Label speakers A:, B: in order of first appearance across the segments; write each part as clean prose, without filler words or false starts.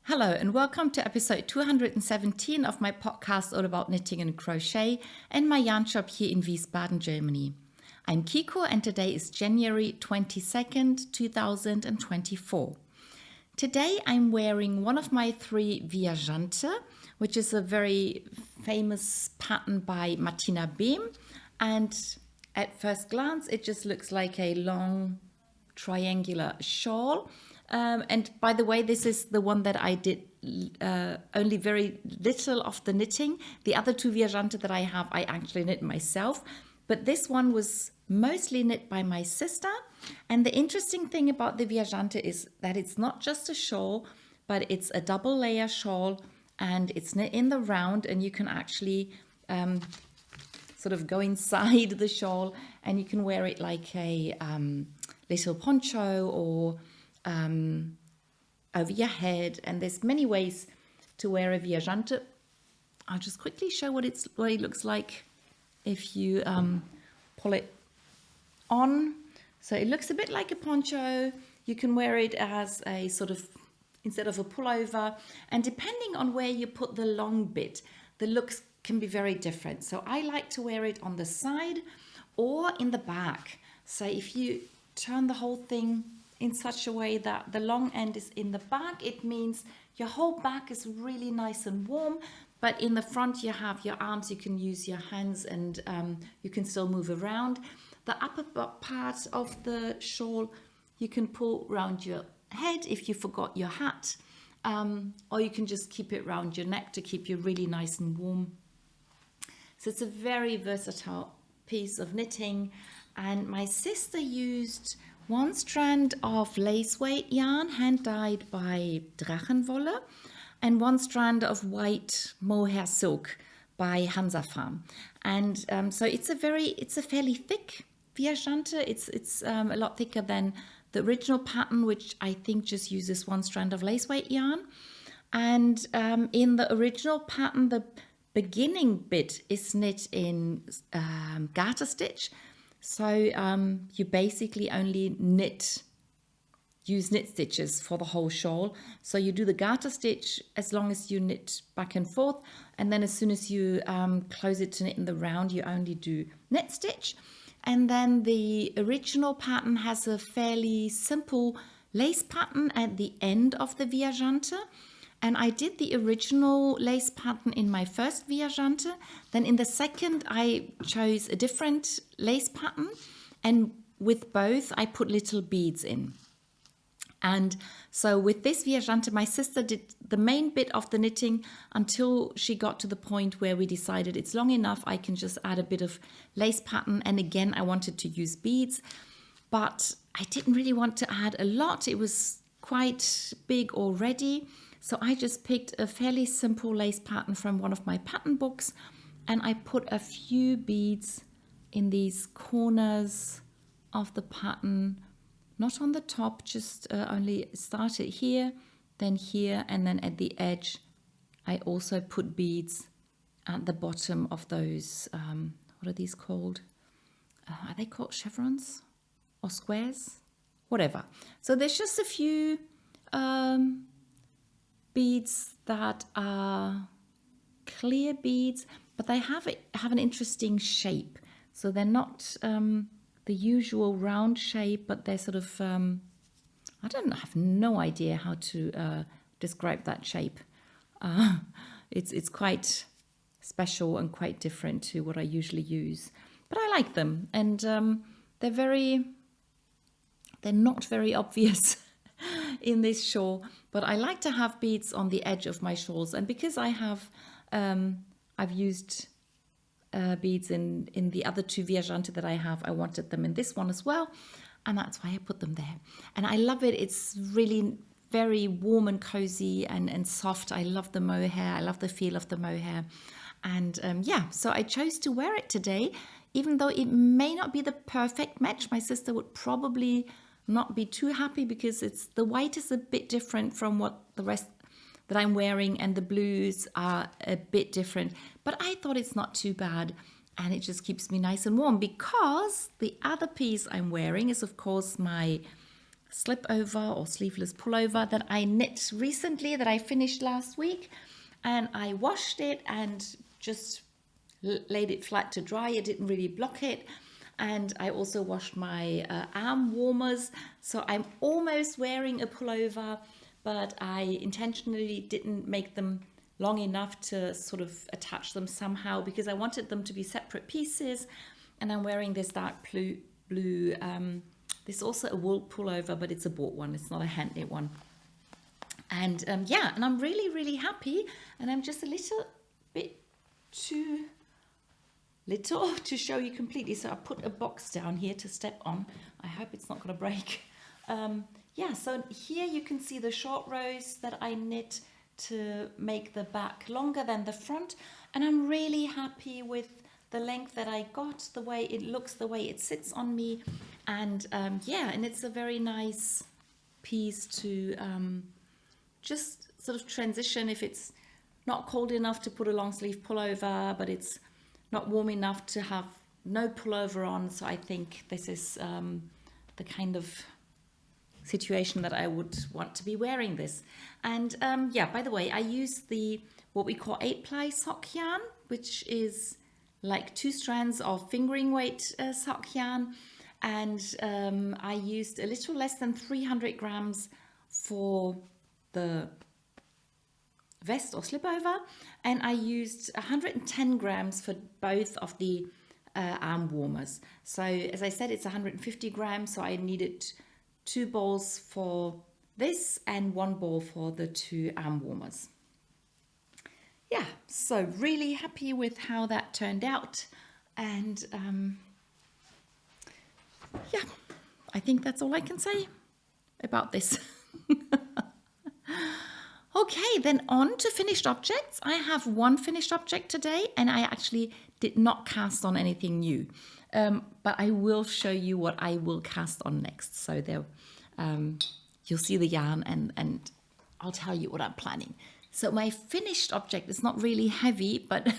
A: Hello and welcome to episode 217 of my podcast all about knitting and crochet and my yarn shop here in Wiesbaden, Germany. I'm Kiko and today is January 22nd, 2024. Today I'm wearing one of my three Viajante, which is a very famous pattern by Martina Behm, and at first glance it just looks like a long triangular shawl. And by the way, this is the one that I did only very little of the knitting. The other two Viajante that I have, I actually knit myself. But this one was mostly knit by my sister. And the interesting thing about the Viajante is that it's not just a shawl, but it's a double layer shawl and it's knit in the round, and you can actually sort of go inside the shawl and you can wear it like a little poncho or over your head, and there's many ways to wear a Viajante. I'll just quickly show what it looks like if you pull it on. So it looks a bit like a poncho. You can wear it as a sort of, instead of a pullover, and depending on where you put the long bit, the looks can be very different. So I like to wear it on the side or in the back. So if you turn the whole thing in such a way that the long end is in the back, it means your whole back is really nice and warm, but in the front you have your arms, you can use your hands, and you can still move around. The upper part of the shawl you can pull around your head if you forgot your hat, or you can just keep it around your neck to keep you really nice and warm. So it's a very versatile piece of knitting, and my sister used one strand of lace weight yarn, hand dyed by Drachenwolle, and one strand of white mohair silk by Hansa Farm. And so it's a fairly thick Viajante. It's a lot thicker than the original pattern, which I think just uses one strand of lace weight yarn. And in the original pattern, the beginning bit is knit in garter stitch. So you basically only use knit stitches for the whole shawl. So you do the garter stitch as long as you knit back and forth, and then as soon as you close it to knit in the round, you only do knit stitch. And then the original pattern has a fairly simple lace pattern at the end of the Viajante. And I did the original lace pattern in my first Viajante. Then in the second, I chose a different lace pattern. And with both, I put little beads in. And so with this Viajante, my sister did the main bit of the knitting until she got to the point where we decided it's long enough. I can just add a bit of lace pattern. And again, I wanted to use beads, but I didn't really want to add a lot. It was quite big already. So I just picked a fairly simple lace pattern from one of my pattern books, and I put a few beads in these corners of the pattern, not on the top, just only started here, then here, and then at the edge I also put beads at the bottom of those, what are these called? Are they called chevrons or squares? Whatever. So there's just a few beads that are clear beads, but they have an interesting shape. So they're not the usual round shape, but they're sort of I have no idea how to describe that shape. It's quite special and quite different to what I usually use, but I like them, and they're not very obvious in this shawl, but I like to have beads on the edge of my shawls, and because I have I've used beads in the other two Viajante that I have, I wanted them in this one as well, and that's why I put them there. And I love it. It's really very warm and cozy and soft. I love the mohair. I love the feel of the mohair, and yeah, so I chose to wear it today, even though it may not be the perfect match. My sister would probably not be too happy because the white is a bit different from what the rest that I'm wearing, and the blues are a bit different, but I thought it's not too bad, and it just keeps me nice and warm, because the other piece I'm wearing is of course my slip over or sleeveless pullover that I knit recently, that I finished last week, and I washed it and just laid it flat to dry. It didn't really block it. And I also washed my arm warmers, so I'm almost wearing a pullover, but I intentionally didn't make them long enough to sort of attach them somehow, because I wanted them to be separate pieces. And I'm wearing this dark blue this is also a wool pullover, but it's a bought one, it's not a hand knit one. And yeah, and I'm really happy, and I'm just a little bit too little to show you completely, so I put a box down here to step on. I hope it's not going to break. Yeah, so here you can see the short rows that I knit to make the back longer than the front, and I'm really happy with the length that I got, the way it looks, the way it sits on me. And yeah, and it's a very nice piece to just sort of transition if it's not cold enough to put a long sleeve pullover, but it's not warm enough to have no pullover on. So I think this is the kind of situation that I would want to be wearing this. And yeah, by the way, I use the what we call 8-ply sock yarn, which is like 2 strands of fingering weight sock yarn, and I used a little less than 300 grams for the vest or slipover, and I used 110 grams for both of the arm warmers. So as I said, it's 150 grams, so I needed 2 balls for this and 1 ball for the 2 arm warmers. Yeah, so really happy with how that turned out, and yeah, I think that's all I can say about this. Okay, then on to finished objects. I have one finished object today, and I actually did not cast on anything new, but I will show you what I will cast on next. So there, you'll see the yarn, and I'll tell you what I'm planning. So my finished object is not really heavy, but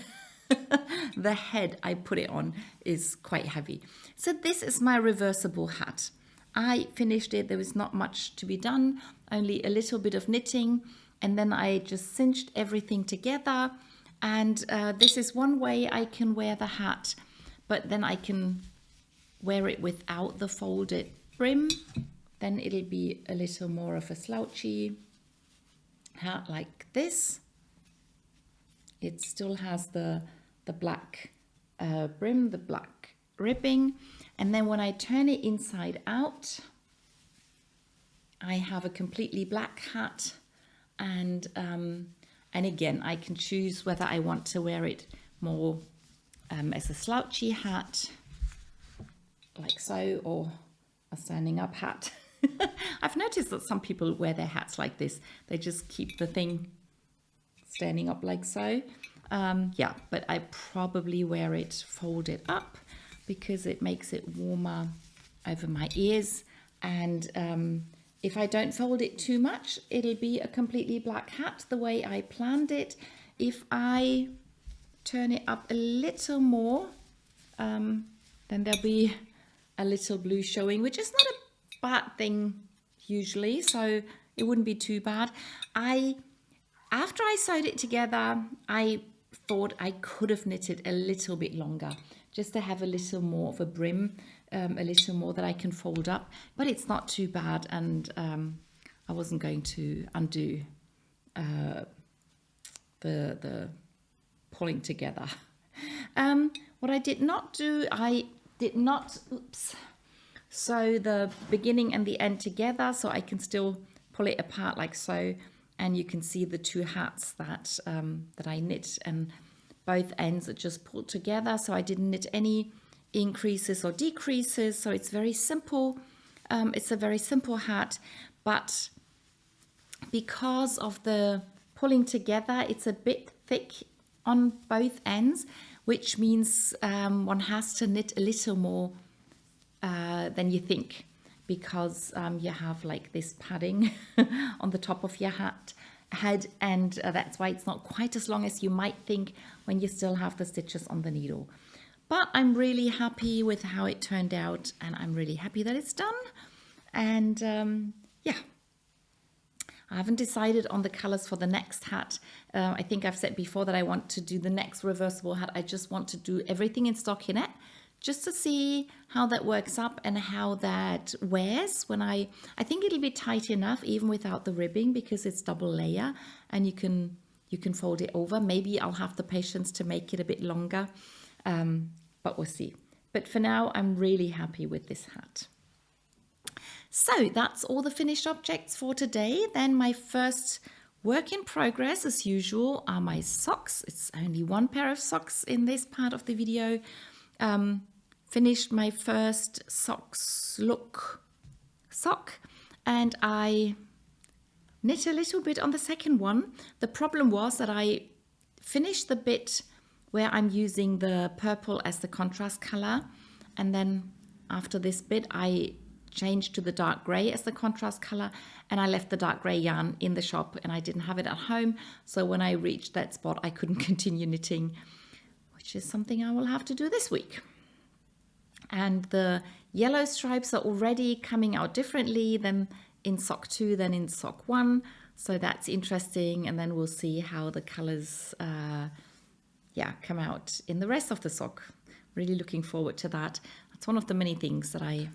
A: the head I put it on is quite heavy. So this is my reversible hat. I finished it. There was not much to be done, only a little bit of knitting, and then I just cinched everything together. And this is one way I can wear the hat, but then I can wear it without the folded brim. Then it'll be a little more of a slouchy hat like this. It still has the black brim, the black ribbing, and then when I turn it inside out, I have a completely black hat, and again I can choose whether I want to wear it more as a slouchy hat like so, or a standing up hat. I've noticed that some people wear their hats like this. They just keep the thing standing up like so. Yeah, but I probably wear it folded up because it makes it warmer over my ears. And if I don't fold it too much, it'll be a completely black hat the way I planned it. If I turn it up a little more, then there'll be a little blue showing, which is not a bad thing usually, so it wouldn't be too bad. After I sewed it together, I thought I could have knitted a little bit longer just to have a little more of a brim, a little more that I can fold up, but it's not too bad, and I wasn't going to undo the pulling together. What I did not do, I did not sew the beginning and the end together, so I can still pull it apart like so, and you can see the 2 hats that that I knit, and both ends are just pulled together, so I didn't knit any increases or decreases. So it's very simple. It's a very simple hat, but because of the pulling together, it's a bit thick on both ends, which means one has to knit a little more than you think, because you have like this padding on the top of your head, and that's why it's not quite as long as you might think when you still have the stitches on the needle. But I'm really happy with how it turned out, and I'm really happy that it's done. And yeah, I haven't decided on the colors for the next hat. I think I've said before that I want to do the next reversible hat. I just want to do everything in stockinette just to see how that works up and how that wears when I think it'll be tight enough even without the ribbing because it's double layer and you can fold it over. Maybe I'll have the patience to make it a bit longer, but we'll see. But for now, I'm really happy with this hat. So that's all the finished objects for today. Then my first work in progress, as usual, are my socks. It's only one pair of socks in this part of the video. Finished my first Soxx Look sock, and I knit a little bit on the second one. The problem was that I finished the bit where I'm using the purple as the contrast color, and then after this bit I changed to the dark gray as the contrast color, and I left the dark gray yarn in the shop and I didn't have it at home, so when I reached that spot I couldn't continue knitting, which is something I will have to do this week. And the yellow stripes are already coming out differently than in sock 2 than in sock 1, so that's interesting, and then we'll see how the colors come out in the rest of the sock. Really looking forward to that. That's one of the many things that I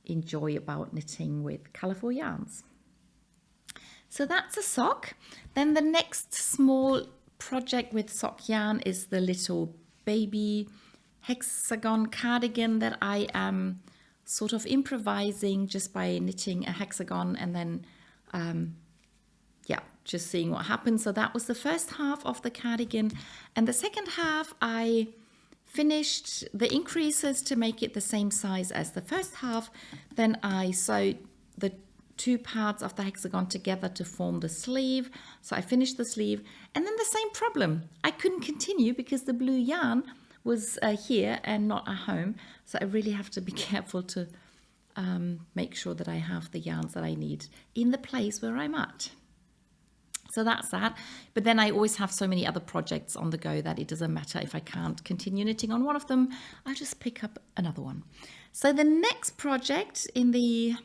A: enjoy about knitting with colorful yarns. So that's a sock. Then the next small project with sock yarn is the little baby hexagon cardigan that I am sort of improvising just by knitting a hexagon and then just seeing what happens. So that was the first half of the cardigan, and the second half I finished the increases to make it the same size as the first half. Then I sewed the two parts of the hexagon together to form the sleeve. So I finished the sleeve, and then the same problem. I couldn't continue because the blue yarn was here and not at home. So I really have to be careful to make sure that I have the yarns that I need in the place where I'm at. So that's that. But then I always have so many other projects on the go that it doesn't matter if I can't continue knitting on one of them. I'll just pick up another one. So the next project in the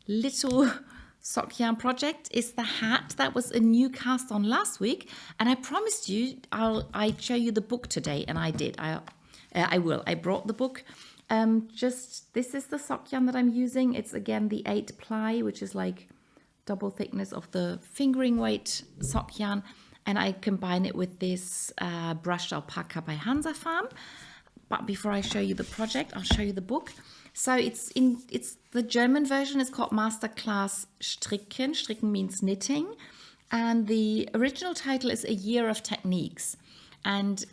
A: little sock yarn project is the hat. That was a new cast on last week, and I promised you I'd show you the book today, and I did. I will. I brought the book. This is the sock yarn that I'm using. It's again the 8 ply, which is like double thickness of the fingering weight sock yarn, and I combine it with this brushed alpaca by Hansa Farm. But before I show you the project, I'll show you the book. So it's the German version is called Masterclass Stricken. Stricken means knitting, and the original title is A Year of Techniques. And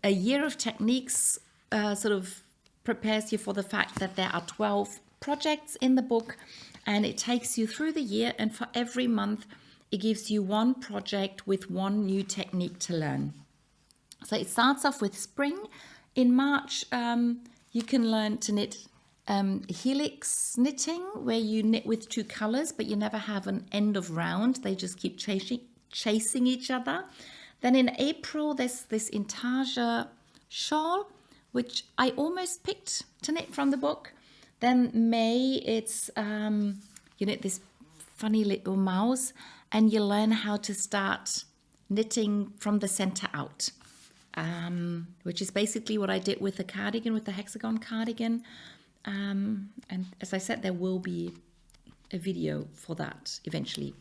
A: A Year of Techniques sort of prepares you for the fact that there are 12 projects in the book, and it takes you through the year, and for every month it gives you one project with one new technique to learn. So it starts off with spring. In March you can learn to knit helix knitting, where you knit with 2 colors but you never have an end of round, they just keep chasing each other. Then in April there's this intarsia shawl, which I almost picked to knit from the book. Then May, it's you knit this funny little mouse, and you learn how to start knitting from the center out, which is basically what I did with the cardigan, with the hexagon cardigan. And as I said, there will be a video for that eventually.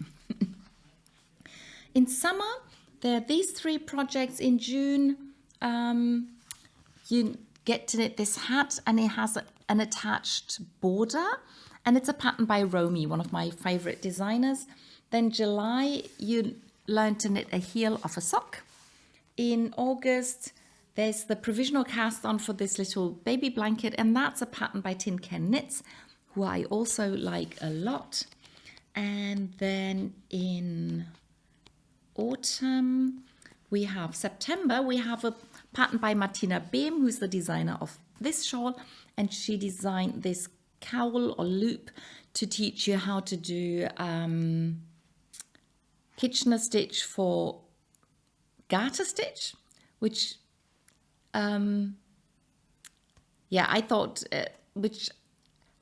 A: In summer, there are these 3 projects. In June, you get to knit this hat, and it has an attached border, and it's a pattern by Romy, one of my favorite designers. Then July, you learn to knit a heel of a sock. In August, there's the provisional cast on for this little baby blanket, and that's a pattern by Tin Can Knits, who I also like a lot. And then in autumn, we have September, we have a pattern by Martina Behm, who's the designer of this shawl, and she designed this cowl or loop to teach you how to do Kitchener stitch for garter stitch, which I thought which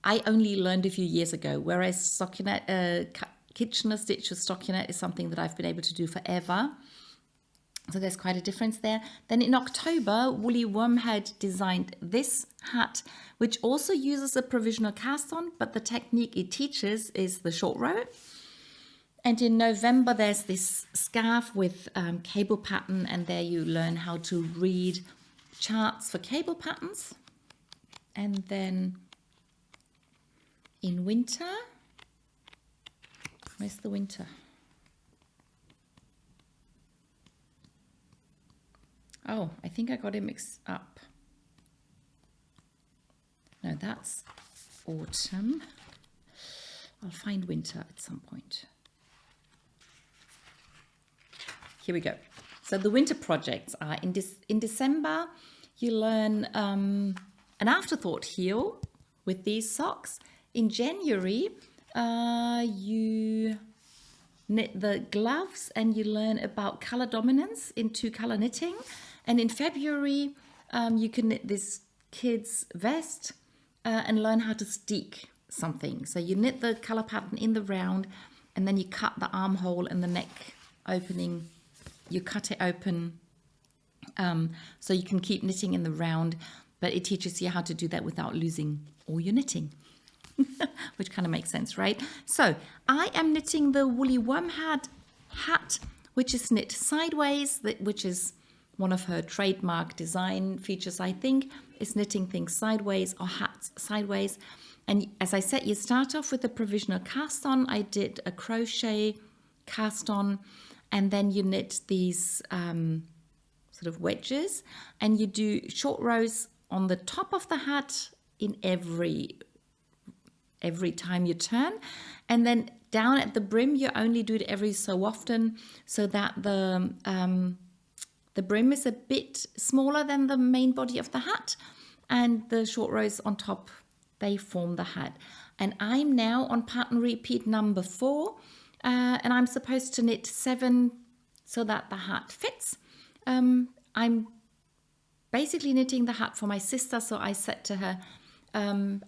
A: I only learned a few years ago, whereas stockinette, Kitchener stitch with stockinette is something that I've been able to do forever. So there's quite a difference there. Then in October, Woolly Wormhead designed this hat, which also uses a provisional cast on, but the technique it teaches is the short row. And in November, there's this scarf with cable pattern, and there you learn how to read charts for cable patterns. And then in winter, where's the winter? Oh, I think I got it mixed up. No, that's autumn. I'll find winter at some point. Here we go. So the winter projects are in December, you learn an afterthought heel with these socks. In January, you knit the gloves and you learn about color dominance in 2-color knitting. And in February, you can knit this kid's vest and learn how to stick something. So you knit the color pattern in the round, and then you cut the armhole and the neck opening. You cut it open so you can keep knitting in the round, but it teaches you how to do that without losing all your knitting. Which kind of makes sense, right? So I am knitting the Woolly Wormhead hat, which is knit sideways, which is one of her trademark design features, I think, is knitting things sideways or hats sideways. And as I said, you start off with a provisional cast on. I did a crochet cast on, and then you knit these sort of wedges, and you do short rows on the top of the hat in every time you turn, and then down at the brim you only do it every so often, so that the brim is a bit smaller than the main body of the hat, and the short rows on top, they form the hat. And I'm now on pattern repeat number 4, and I'm supposed to knit 7 so that the hat fits. I'm basically knitting the hat for my sister, so I said to her,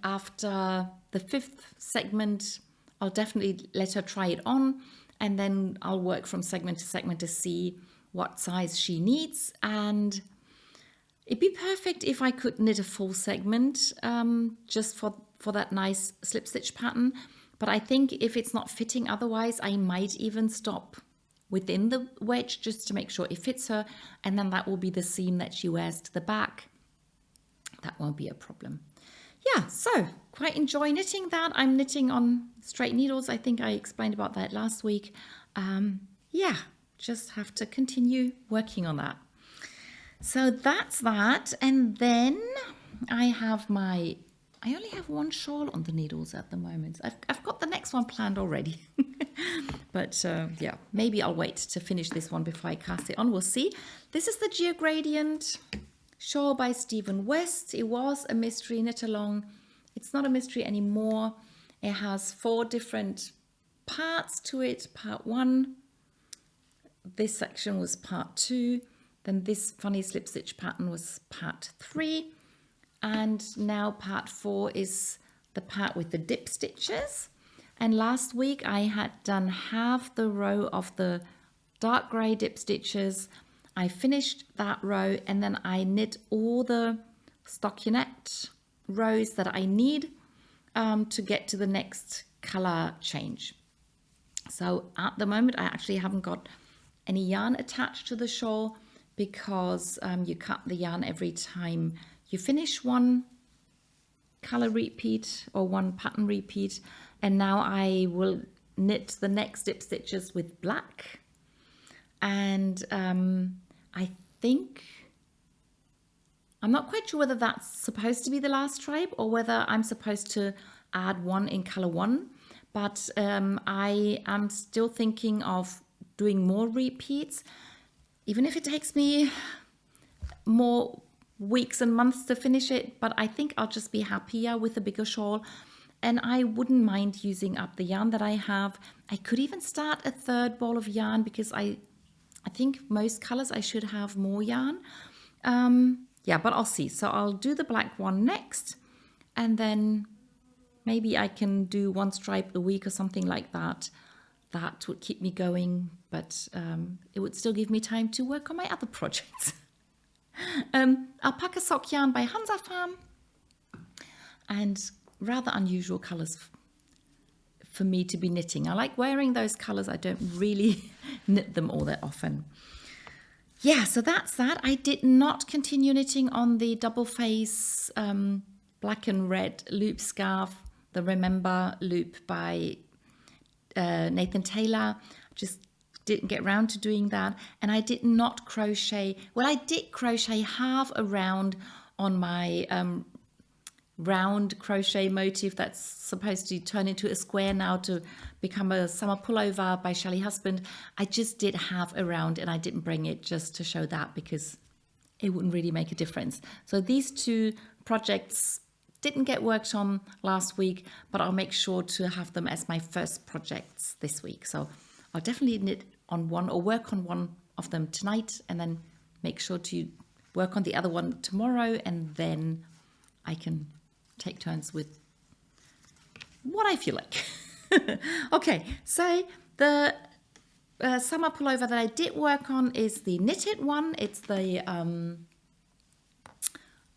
A: after the 5th segment, I'll definitely let her try it on, and then I'll work from segment to segment to see what size she needs. And it'd be perfect if I could knit a full segment just for that nice slip stitch pattern. But I think if it's not fitting otherwise, I might even stop within the wedge just to make sure it fits her, and then that will be the seam that she wears to the back. That won't be a problem. Yeah, so quite enjoy knitting that. I'm knitting on straight needles. I think I explained about that last week. Yeah, just have to continue working on that. So that's that. And then I only have one shawl on the needles at the moment. I've got the next one planned already. But yeah, maybe I'll wait to finish this one before I cast it on. We'll see. This is the Geogradient shawl by Stephen West. It was a mystery knit along. It's not a mystery anymore. It has 4 different parts to it. Part 1. This section was part 2. Then this funny slip stitch pattern was part 3. And now part 4 is the part with the dip stitches. And last week I had done half the row of the dark grey dip stitches. I finished that row, and then I knit all the stockinette rows that I need to get to the next color change. So at the moment I actually haven't got any yarn attached to the shawl, because you cut the yarn every time you finish one color repeat or one pattern repeat. And now I will knit the next dip stitches with black, and I think, I'm not quite sure whether that's supposed to be the last stripe or whether I'm supposed to add one in color 1, but I am still thinking of doing more repeats, even if it takes me more weeks and months to finish it. But I think I'll just be happier with a bigger shawl, and I wouldn't mind using up the yarn that I have. I could even start a 3rd ball of yarn, because I think most colors I should have more yarn. Yeah, but I'll see. So I'll do the black one next, and then maybe I can do one stripe a week or something like that. That would keep me going, but it would still give me time to work on my other projects. Alpaka sock yarn by Hansa Farm, and rather unusual colors for me to be knitting. I like wearing those colors. I don't really knit them all that often. Yeah, so that's that. I did not continue knitting on the double face black and red loop scarf, the Remember loop by Nathan Taylor. Just didn't get around to doing that. And I did not crochet. Well, I did crochet half a round on my round crochet motif that's supposed to turn into a square now to become a summer pullover by Shelley Husband. I just did half a round, and I didn't bring it just to show that because it wouldn't really make a difference. So these two projects didn't get worked on last week, but I'll make sure to have them as my first projects this week. So I'll definitely knit on one or work on one of them tonight, and then make sure to work on the other one tomorrow, and then I can take turns with what I feel like. Okay, so the summer pullover that I did work on is the knitted one. It's the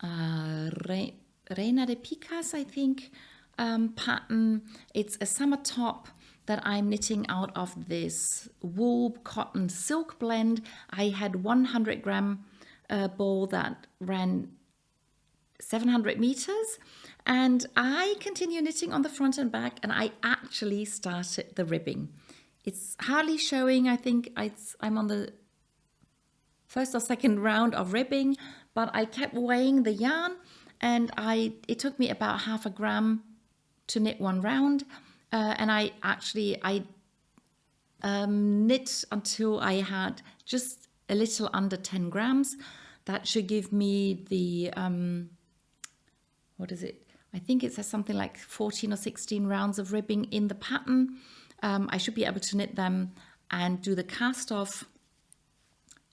A: Reina de Picas, I think, pattern. It's a summer top that I'm knitting out of this wool cotton silk blend. I had 100 gram ball that ran 700 meters, and I continue knitting on the front and back, and I actually started the ribbing. It's hardly showing. I think I'm on the first or second round of ribbing, but I kept weighing the yarn, and it took me about half a gram to knit one round, and I knit until I had just a little under 10 grams. That should give me the what is it? I think it says something like 14 or 16 rounds of ribbing in the pattern. I should be able to knit them and do the cast off.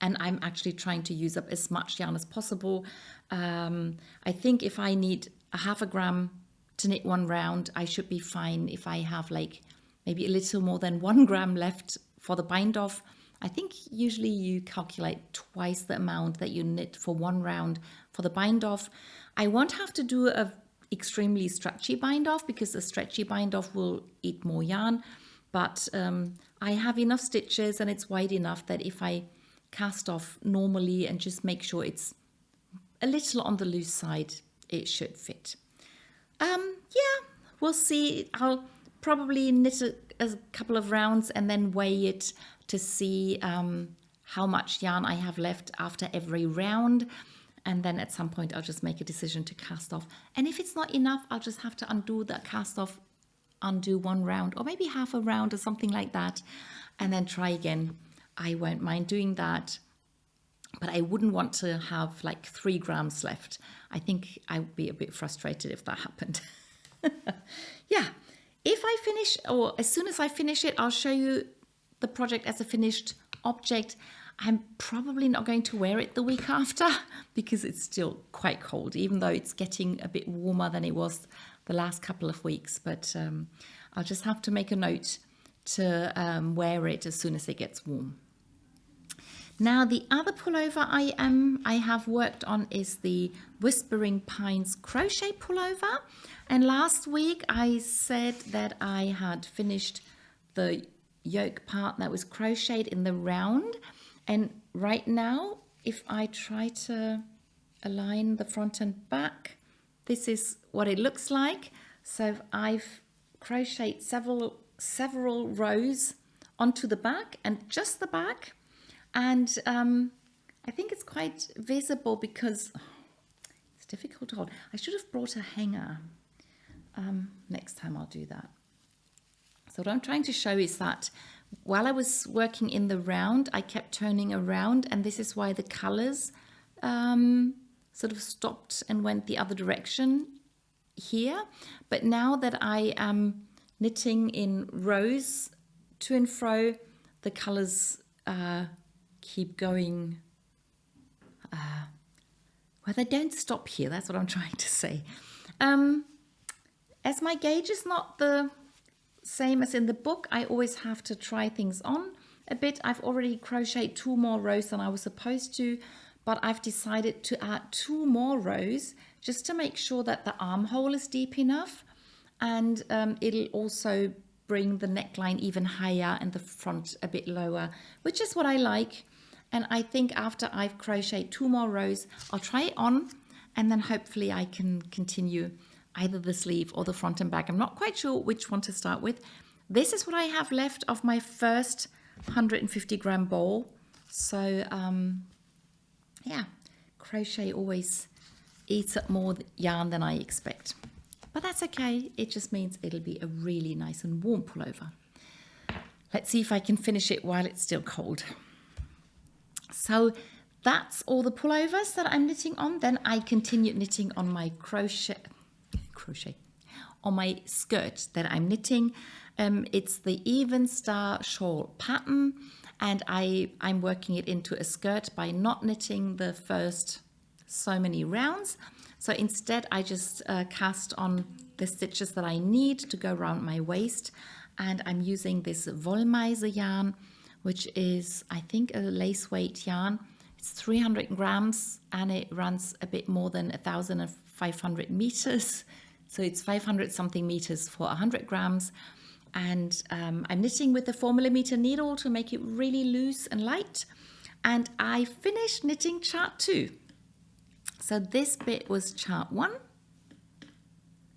A: And I'm actually trying to use up as much yarn as possible. I think if I need a half a gram to knit one round, I should be fine if I have like maybe a little more than 1 gram left for the bind off. I think usually you calculate twice the amount that you knit for one round for the bind off. I won't have to do a extremely stretchy bind off because the stretchy bind off will eat more yarn, but I have enough stitches and it's wide enough that if I cast off normally and just make sure it's a little on the loose side, it should fit. Yeah, we'll see. I'll probably knit a couple of rounds and then weigh it to see how much yarn I have left after every round. And then at some point, I'll just make a decision to cast off. And if it's not enough, I'll just have to undo that cast off, undo one round or maybe half a round or something like that, and then try again. I won't mind doing that, but I wouldn't want to have like 3 grams left. I think I would be a bit frustrated if that happened. Yeah, if I finish, or as soon as I finish it, I'll show you the project as a finished object. I'm probably not going to wear it the week after because it's still quite cold, even though it's getting a bit warmer than it was the last couple of weeks. But I'll just have to make a note to wear it as soon as it gets warm. Now, the other pullover I have worked on is the Whispering Pines crochet pullover. And last week I said that I had finished the yoke part that was crocheted in the round. And right now, if I try to align the front and back, this is what it looks like. So I've crocheted several rows onto the back and just the back. And I think it's quite visible because it's difficult to hold. I should have brought a hanger. Next time I'll do that. So what I'm trying to show is that while I was working in the round, I kept turning around, and this is why the colors sort of stopped and went the other direction here. But now that I am knitting in rows to and fro, the colors keep going. Well, they don't stop here. That's what I'm trying to say. as my gauge is not the same as in the book, I always have to try things on a bit. I've already crocheted 2 more rows than I was supposed to, but I've decided to add 2 more rows just to make sure that the armhole is deep enough, and it'll also bring the neckline even higher and the front a bit lower, which is what I like. And I think after I've crocheted 2 more rows, I'll try it on, and then hopefully I can continue either the sleeve or the front and back. I'm not quite sure which one to start with. This is what I have left of my first 150 gram ball. So yeah, crochet always eats up more yarn than I expect. But that's okay, it just means it'll be a really nice and warm pullover. Let's see if I can finish it while it's still cold. So that's all the pullovers that I'm knitting on. Then I continue knitting on my on my skirt that I'm knitting. It's the Evenstar shawl pattern, and I'm working it into a skirt by not knitting the first so many rounds. So instead I just cast on the stitches that I need to go around my waist, and I'm using this Wollmeise yarn, which is, I think, a lace weight yarn. It's 300 grams and it runs a bit more than 1,500 meters. So it's 500 something meters for 100 grams. And I'm knitting with a 4mm needle to make it really loose and light. And I finished knitting chart 2. So this bit was chart 1.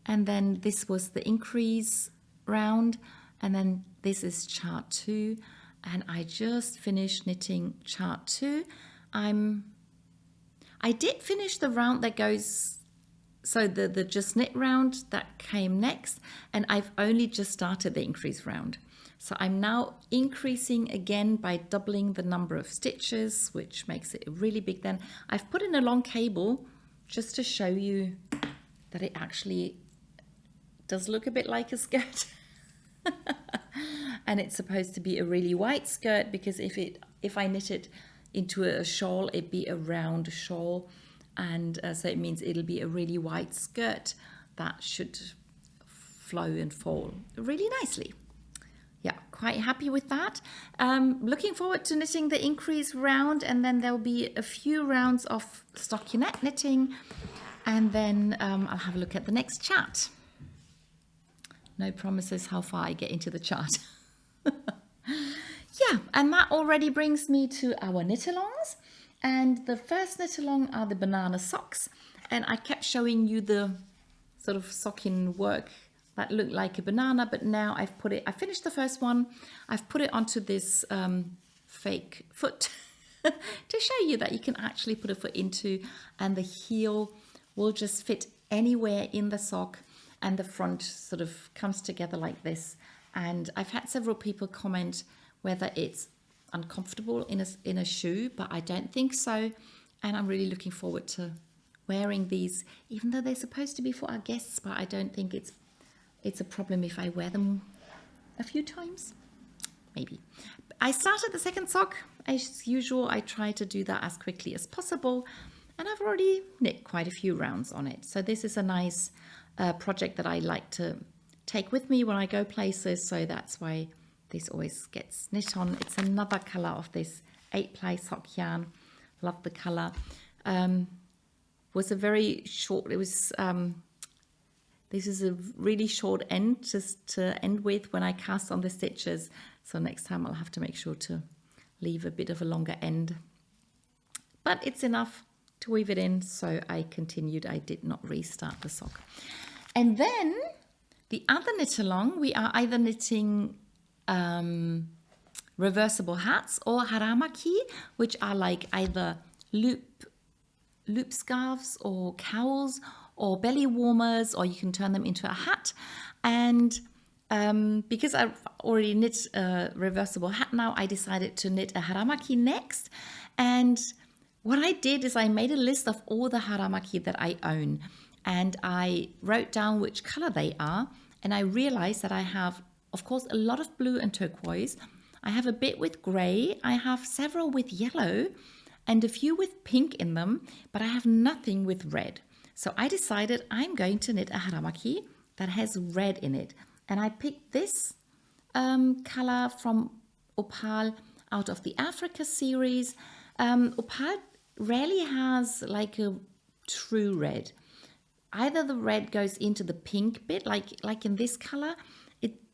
A: And then this was the increase round. And then this is chart 2. And I just finished knitting chart 2. I did finish the round that goes, so the just knit round that came next, and I've only just started the increase round. So I'm now increasing again by doubling the number of stitches, which makes it really big. Then I've put in a long cable just to show you that it actually does look a bit like a skirt. And it's supposed to be a really wide skirt, because if I knit it into a shawl, it'd be a round shawl, and so it means it'll be a really wide skirt that should flow and fall really nicely. Yeah, quite happy with that. Looking forward to knitting the increase round, and then there'll be a few rounds of stockinette knitting, and then I'll have a look at the next chart. No promises how far I get into the chart. Yeah, and that already brings me to our knit-alongs. And the first knit-along are the banana socks. And I kept showing you the sort of socking work that looked like a banana, but now I finished the first one. I've put it onto this fake foot to show you that you can actually put a foot into, and the heel will just fit anywhere in the sock, and the front sort of comes together like this. And I've had several people comment whether it's uncomfortable in a shoe, but I don't think so. And I'm really looking forward to wearing these, even though they're supposed to be for our guests, but I don't think it's a problem if I wear them a few times, maybe. I started the second sock. As usual, I try to do that as quickly as possible, and I've already knit quite a few rounds on it. So this is a nice project that I like to take with me when I go places, so that's why this always gets knit on. It's another colour of this 8-ply sock yarn. Love the colour. Was a very short, it was, this is a really short end just to end with when I cast on the stitches. So next time I'll have to make sure to leave a bit of a longer end. But it's enough to weave it in, so I continued. I did not restart the sock. And then the other knit along, we are either knitting reversible hats or haramaki, which are like either loop scarves or cowls or belly warmers, or you can turn them into a hat. And because I've already knit a reversible hat now, I decided to knit a haramaki next. And what I did is I made a list of all the haramaki that I own, and I wrote down which color they are. And I realized that I have, of course, a lot of blue and turquoise. I have a bit with gray. I have several with yellow and a few with pink in them, but I have nothing with red. So I decided I'm going to knit a haramaki that has red in it. And I picked this color from Opal out of the Africa series. Opal rarely has like a true red. Either the red goes into the pink bit, like in this color.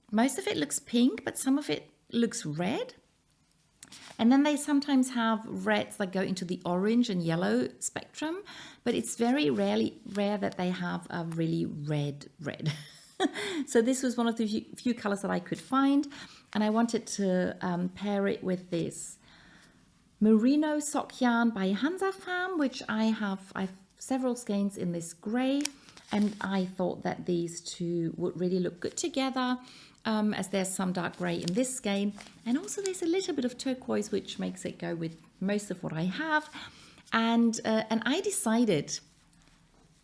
A: Most of it looks pink, but some of it looks red. And then they sometimes have reds that go into the orange and yellow spectrum, but it's very rare that they have a really red. So this was one of the few colors that I could find, and I wanted to pair it with this merino sock yarn by Hansa Farm, which I've several skeins in this gray, and I thought that these two would really look good together, as there's some dark gray in this skein, and also there's a little bit of turquoise, which makes it go with most of what I have. And I decided,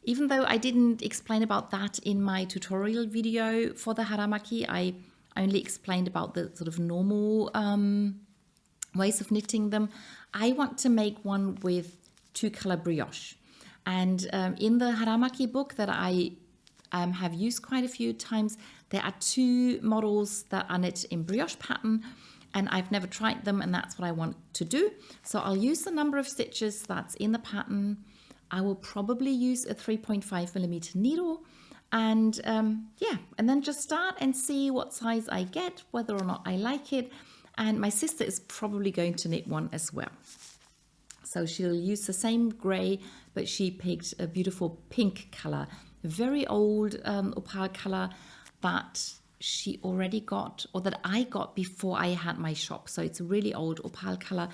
A: even though I didn't explain about that in my tutorial video for the haramaki, I only explained about the sort of normal ways of knitting them. I want to make one with 2-color brioche. And in the haramaki book that I have used quite a few times, there are 2 models that are knit in brioche pattern, and I've never tried them, and that's what I want to do. So I'll use the number of stitches that's in the pattern. I will probably use a 3.5mm needle, and yeah, and then just start and see what size I get, whether or not I like it. And my sister is probably going to knit one as well. So she'll use the same gray, but she picked a beautiful pink color, a very old opal color that she already got, or that I got before I had my shop. So it's a really old opal color,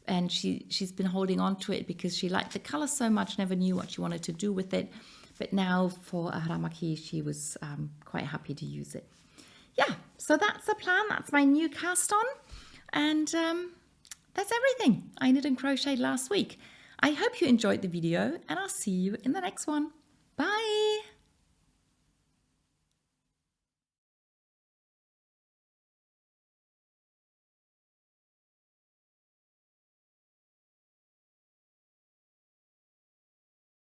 A: and she's been holding on to it because she liked the color so much, never knew what she wanted to do with it. But now for a haramaki, she was quite happy to use it. Yeah, so that's the plan. That's my new cast on. And that's everything I knit and crocheted last week. I hope you enjoyed the video, and I'll see you in the next one. Bye!